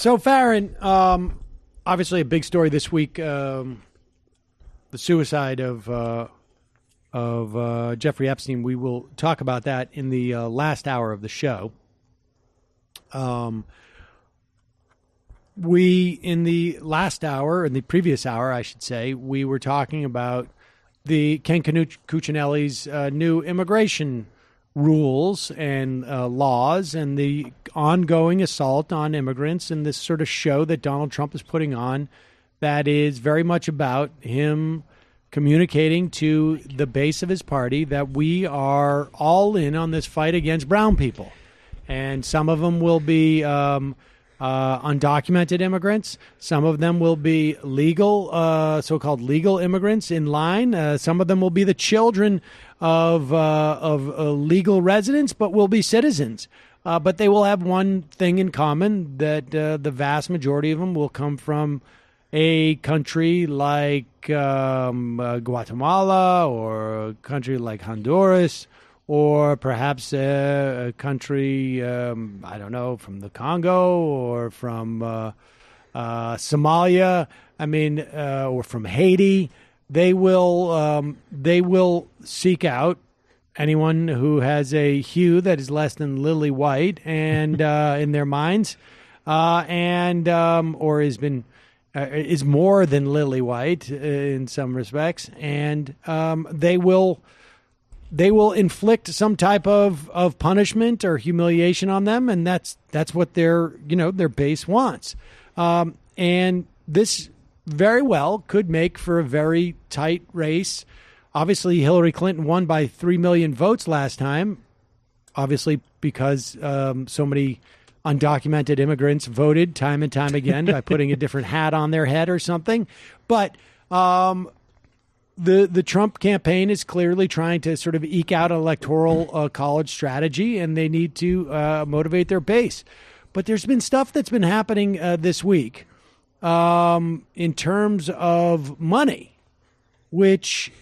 So, Farron, obviously a big story this week, the suicide of Jeffrey Epstein. We will talk about that in the last hour of the show. In the last hour, in the previous hour, I should say, we were talking about the Ken Cuccinelli's new immigration rules and laws and the ongoing assault on immigrants and this sort of show that Donald Trump is putting on that is very much about him communicating to the base of his party that we are all in on this fight against brown people. And some of them will be undocumented immigrants. Some of them will be legal, so-called legal immigrants in line. Some of them will be the children of legal residents, but will be citizens. But they will have one thing in common, that the vast majority of them will come from a country like Guatemala or a country like Honduras, or perhaps a country, I don't know, from the Congo or from Somalia, or from Haiti. They will seek out anyone who has a hue that is less than lily white and in their minds, or is more than lily white in some respects, and they will inflict some type of punishment or humiliation on them, and that's what their base wants. And this very well could make for a very tight race. Obviously, Hillary Clinton won by 3 million votes last time, obviously because so many undocumented immigrants voted time and time again by putting a different hat on their head or something. But the Trump campaign is clearly trying to sort of eke out an electoral college strategy, and they need to motivate their base. But there's been stuff that's been happening this week in terms of money, which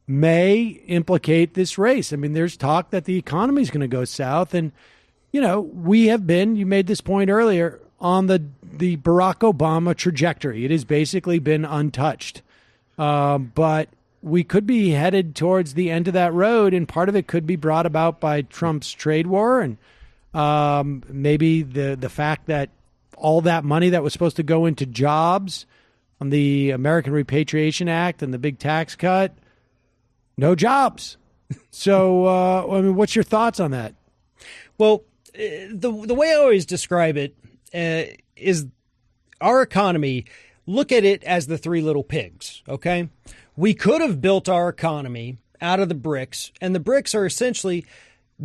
may implicate this race. I mean, there's talk that the economy is going to go south. And, we have been, you made this point earlier, on the Barack Obama trajectory. It has basically been untouched. But we could be headed towards the end of that road, and part of it could be brought about by Trump's trade war and maybe the fact that all that money that was supposed to go into jobs on the American Repatriation Act and the big tax cut, no jobs. So, what's your thoughts on that? Well, the way I always describe it is our economy. Look at it as the three little pigs, okay? We could have built our economy out of the bricks, and the bricks are essentially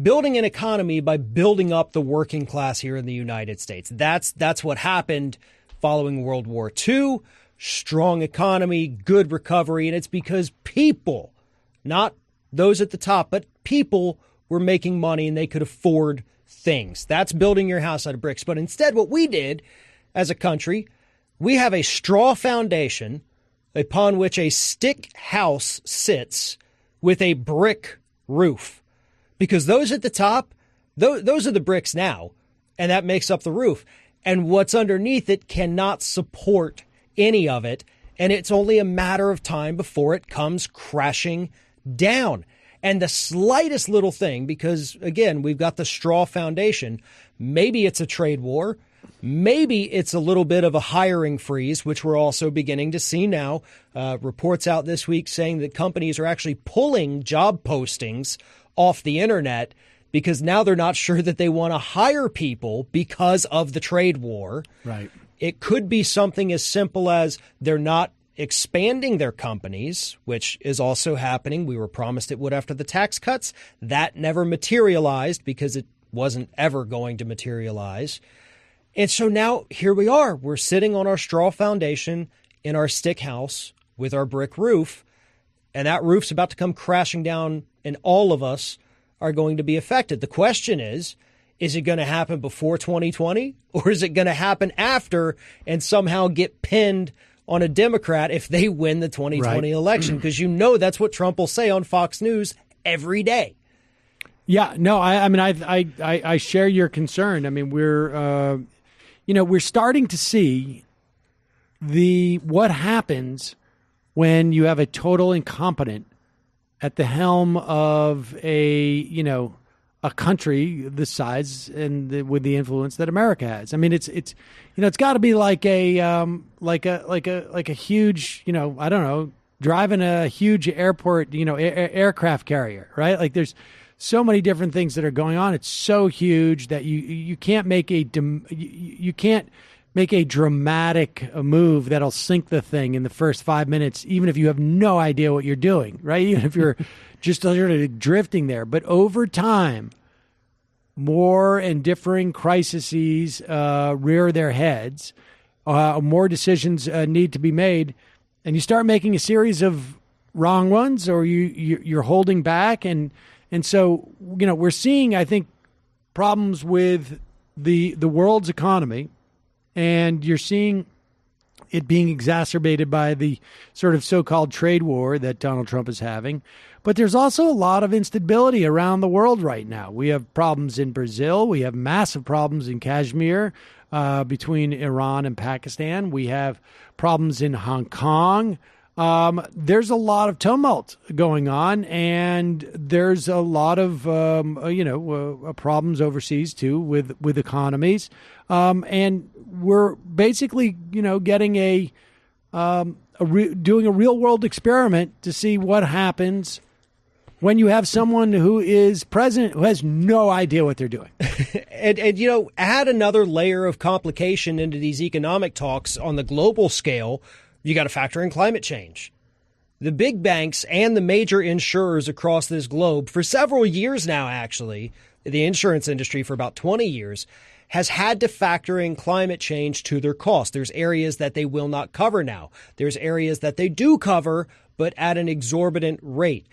building an economy by building up the working class here in the United States. That's what happened following World War II. Strong economy, good recovery, and it's because people, not those at the top, but people were making money and they could afford things. That's building your house out of bricks. But instead, what we did as a country, we have a straw foundation upon which a stick house sits with a brick roof. Because those at the top, those are the bricks now, and that makes up the roof. And what's underneath it cannot support any of it, and it's only a matter of time before it comes crashing down. And the slightest little thing, because, again, we've got the straw foundation, maybe it's a trade war, maybe it's a little bit of a hiring freeze, which we're also beginning to see now. Reports out this week saying that companies are actually pulling job postings off the internet because now they're not sure that they want to hire people because of the trade war. Right. It could be something as simple as they're not expanding their companies, which is also happening. We were promised it would after the tax cuts. That never materialized because it wasn't ever going to materialize. And so now here we are. We're sitting on our straw foundation in our stick house with our brick roof, and that roof's about to come crashing down, and all of us are going to be affected. The question is it going to happen before 2020, or is it going to happen after and somehow get pinned on a Democrat if they win the 2020 election? Because that's what Trump will say on Fox News every day. Yeah, no, I share your concern. I mean, we're, we're starting to see what happens when you have a total incompetent at the helm of a country the size and with the influence that America has. I mean, it's got to be like a huge, I don't know, driving a huge airport, aircraft carrier, right? Like there's so many different things that are going on. It's so huge that you can't make a dramatic move that'll sink the thing in the first 5 minutes, even if you have no idea what you're doing, right? Even if you're just sort of drifting there. But over time, more and differing crises rear their heads. More decisions need to be made, and you start making a series of wrong ones, or you're holding back, and so we're seeing, I think, problems with the world's economy. And you're seeing it being exacerbated by the sort of so-called trade war that Donald Trump is having. But there's also a lot of instability around the world right now. We have problems in Brazil. We have massive problems in Kashmir between Iran and Pakistan. We have problems in Hong Kong. There's a lot of tumult going on, and there's a lot of problems overseas too with economies, and we're basically getting doing a real world experiment to see what happens when you have someone who is president who has no idea what they're doing. and add another layer of complication into these economic talks on the global scale. You got to factor in climate change. The big banks and the major insurers across this globe for several years now, actually, the insurance industry for about 20 years, has had to factor in climate change to their cost. There's areas that they will not cover now. There's areas that they do cover, but at an exorbitant rate.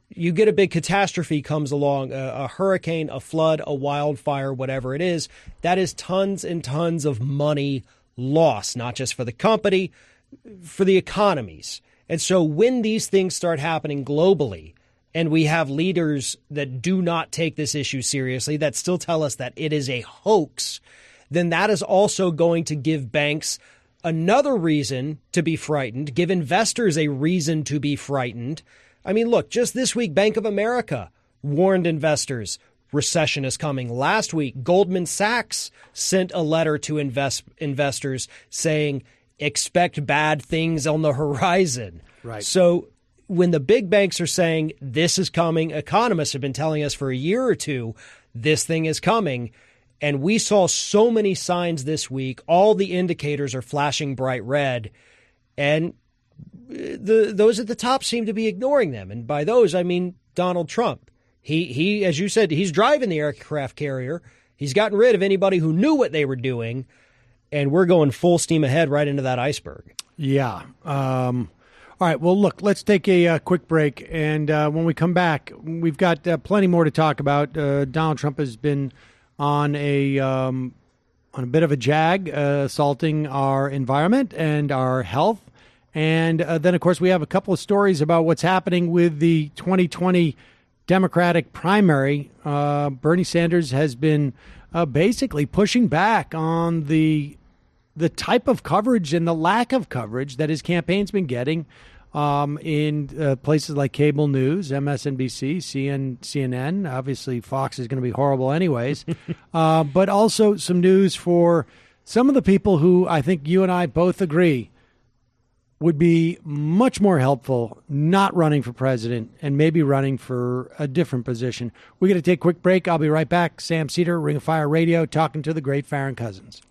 You get a big catastrophe comes along, a hurricane, a flood, a wildfire, whatever it is, that is tons and tons of money lost, not just for the company, for the economies. And so when these things start happening globally, and we have leaders that do not take this issue seriously, that still tell us that it is a hoax, then that is also going to give banks another reason to be frightened, give investors a reason to be frightened. I mean, look, just this week, Bank of America warned investors recession is coming. Last week, Goldman Sachs sent a letter to investors saying, expect bad things on the horizon. Right. So when the big banks are saying this is coming, economists have been telling us for a year or two, this thing is coming. And we saw so many signs this week. All the indicators are flashing bright red. And those at the top seem to be ignoring them. And by those, I mean Donald Trump. He, as you said, he's driving the aircraft carrier. He's gotten rid of anybody who knew what they were doing. And we're going full steam ahead right into that iceberg. Yeah. All right. Well, look, let's take a quick break. And when we come back, we've got plenty more to talk about. Donald Trump has been on a bit of a jag, assaulting our environment and our health. And then, of course, we have a couple of stories about what's happening with the 2020 Democratic primary. Bernie Sanders has been basically pushing back on the type of coverage and the lack of coverage that his campaign's been getting in places like cable news, MSNBC, CNN. Obviously, Fox is going to be horrible anyways. But also some news for some of the people who I think you and I both agree would be much more helpful not running for president and maybe running for a different position. We're going to take a quick break. I'll be right back. Sam Seder, Ring of Fire Radio, talking to the great Farron Cousins.